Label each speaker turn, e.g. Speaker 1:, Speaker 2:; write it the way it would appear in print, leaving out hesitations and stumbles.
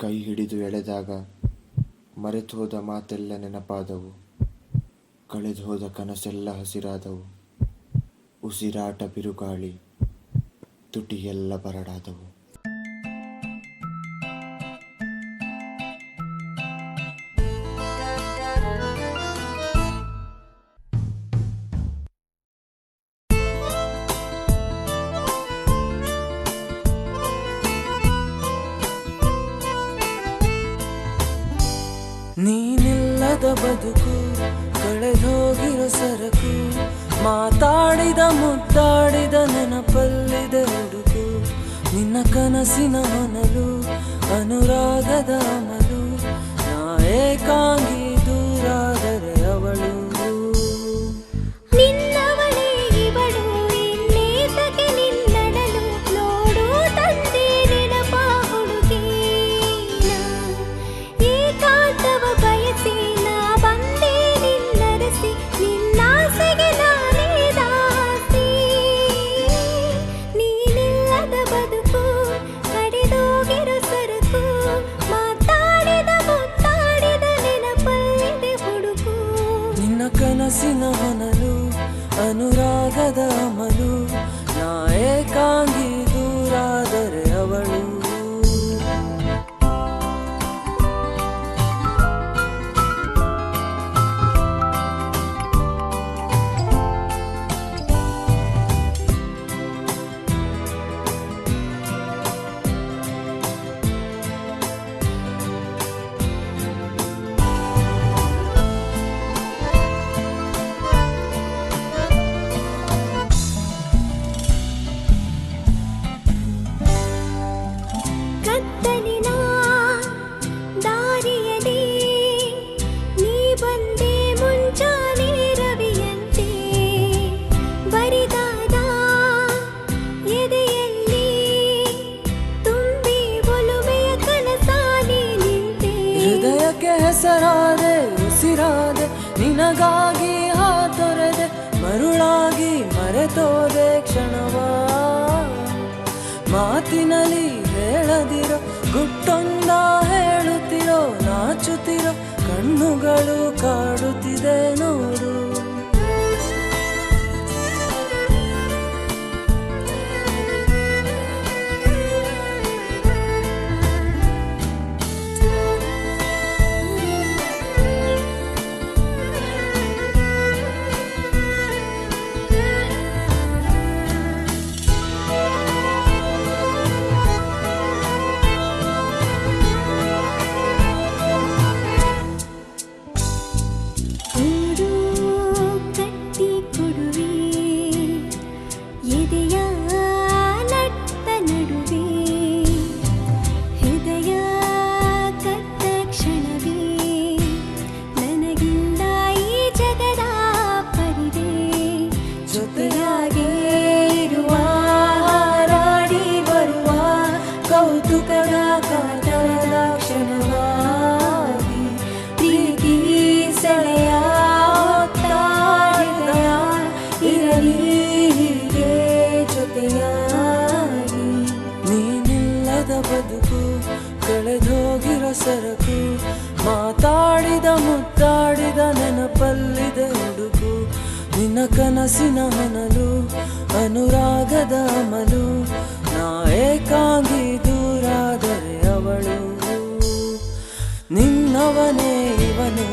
Speaker 1: ಕೈ ಹಿಡಿದು ಎಳೆದಾಗ ಮರೆತು ಹೋದ ಮಾತೆಲ್ಲ ನೆನಪಾದವು, ಕಳೆದು ಹೋದ ಕನಸೆಲ್ಲ ಹಸಿರಾದವು, ಉಸಿರಾಟ ಬಿರುಗಾಳಿ, ತುಟಿಯೆಲ್ಲ ಬರಡಾದವು.
Speaker 2: ನೀನಿಲ್ಲದ ಬದುಕು, ಕಳೆದೋಗಿರೋ ಸರಕು, ಮಾತಾಡಿದ ಮುದ್ದಾಡಿದ ನೆನಪಲ್ಲಿದೆ ಹುಡುಕು, ನಿನ್ನ ಕನಸಿನ ಹೊನಲು, ಅನುರಾಗದ ಅಮಲು, ನಾ ಏಕಾಂಗಿ ದೂರಾದರೆ ಅವಳು. ಕನಸಿನ ಹೊನಲು, ಅನುರಾಗದ ಅಮಲು, ನಾ ಏಕಾಂಗಿ ದೂರಾದರೆ ಅವಳು. ಹೆಸರಾದೆ ಉಸಿರಾದೆ ನಿನಗಾಗಿ ಹಾತೊರೆದೆ, ಮರುಳಾಗಿ ಮರೆತೋದೆ ಕ್ಷಣವ, ಮಾತಿನಲ್ಲಿ ಹೇಳದಿರೋ ಗುಟ್ಟೊಂದ ಹೇಳುತ್ತಿರೋ, ನಾಚುತ್ತಿರೋ ಕಣ್ಣುಗಳು ಕಾಡುತ್ತಿದೆ ನೋಡು. ಕೌತುಕದ ಕಾತರದ ಕ್ಷಣವಾಗಿ ಪ್ರೀತಿ ಸೆಳೆಯ ತಾಳಿದಯ ಇರಲಿ ಹೀಗೆ ಜೊತೆಯಾಗಿ. ನೀನಿಲ್ಲದ ಬದುಕು, ಕಳೆದೋಗಿರೋ ಸರಕು, ಮಾತಾಡಿದ ಮುದ್ದಾಡಿದ ನೆನಪಲ್ಲಿದೆ ಹುಡುಕು, ನಿನ್ನ ಕನಸಿನ ಹೊನಲು, ಅನುರಾಗದ ಅಮಲು, ನಾ ಏಕಾಂಗಿ ದೂರಾದರೆ ಅವಳು. ನಿನ್ನವನೇ ಇವನು